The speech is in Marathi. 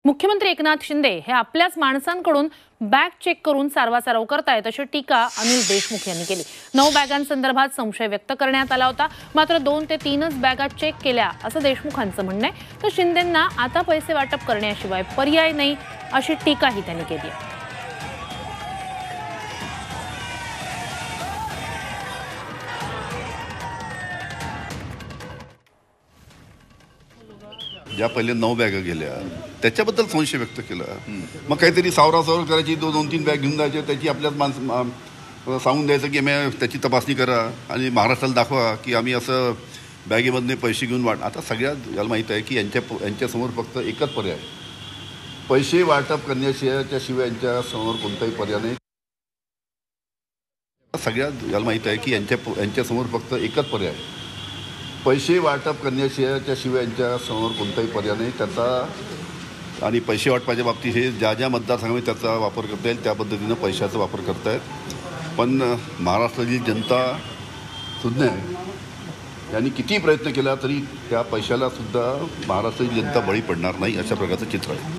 मुख्यमंत्री एकनाथ शिंदे हे आपल्याच माणसांकडून बॅग चेक करून सारवासारव करतायत अशी टीका अनिल देशमुख यांनी केली। 9 बॅगांसंदर्भात संशय व्यक्त करण्यात आला होता, मात्र 2 ते 3च बॅगा चेक केल्या असं देशमुखांचं म्हणणं आहे। तर शिंदेंना आता पैसे वाटप करण्याशिवाय पर्याय नाही अशी टीकाही त्यांनी केली आहे। ज्या पहिले 9 बॅगा गेल्या त्याच्याबद्दल संशय व्यक्त केला। मग काहीतरी सावरासावर करायची, 2-3 बॅग घेऊन जायचे, त्याची आपल्याच सांगून द्यायचं की त्याची तपासणी करा आणि महाराष्ट्राला दाखवा की आम्ही असं बॅगेमधले पैसे घेऊन आता सगळ्यात याला माहीत आहे की यांच्यासमोर फक्त एकच पर्याय, पैसे वाटप करण्याशिवाय यांच्यासमोर कोणताही पर्याय नाही। सगळ्यात याला माहीत आहे की यांच्यासमोर फक्त एकच पर्याय, पैसे वाटप करण्याशिवाय यांच्यासमोर कोणताही पर्याय नाही त्याचा। आणि पैसे वाटपाच्या बाबतीत हे ज्या मतदारसंघामध्ये त्याचा वापर करता येईल त्या पद्धतीनं पैशाचा वापर करतायत। पण महाराष्ट्राची जनता सुज्ञ आहे, यांनी किती प्रयत्न केला तरी त्या पैशाला सुद्धा महाराष्ट्राची जनता बळी पडणार नाही अशा प्रकारचं चित्र आहे।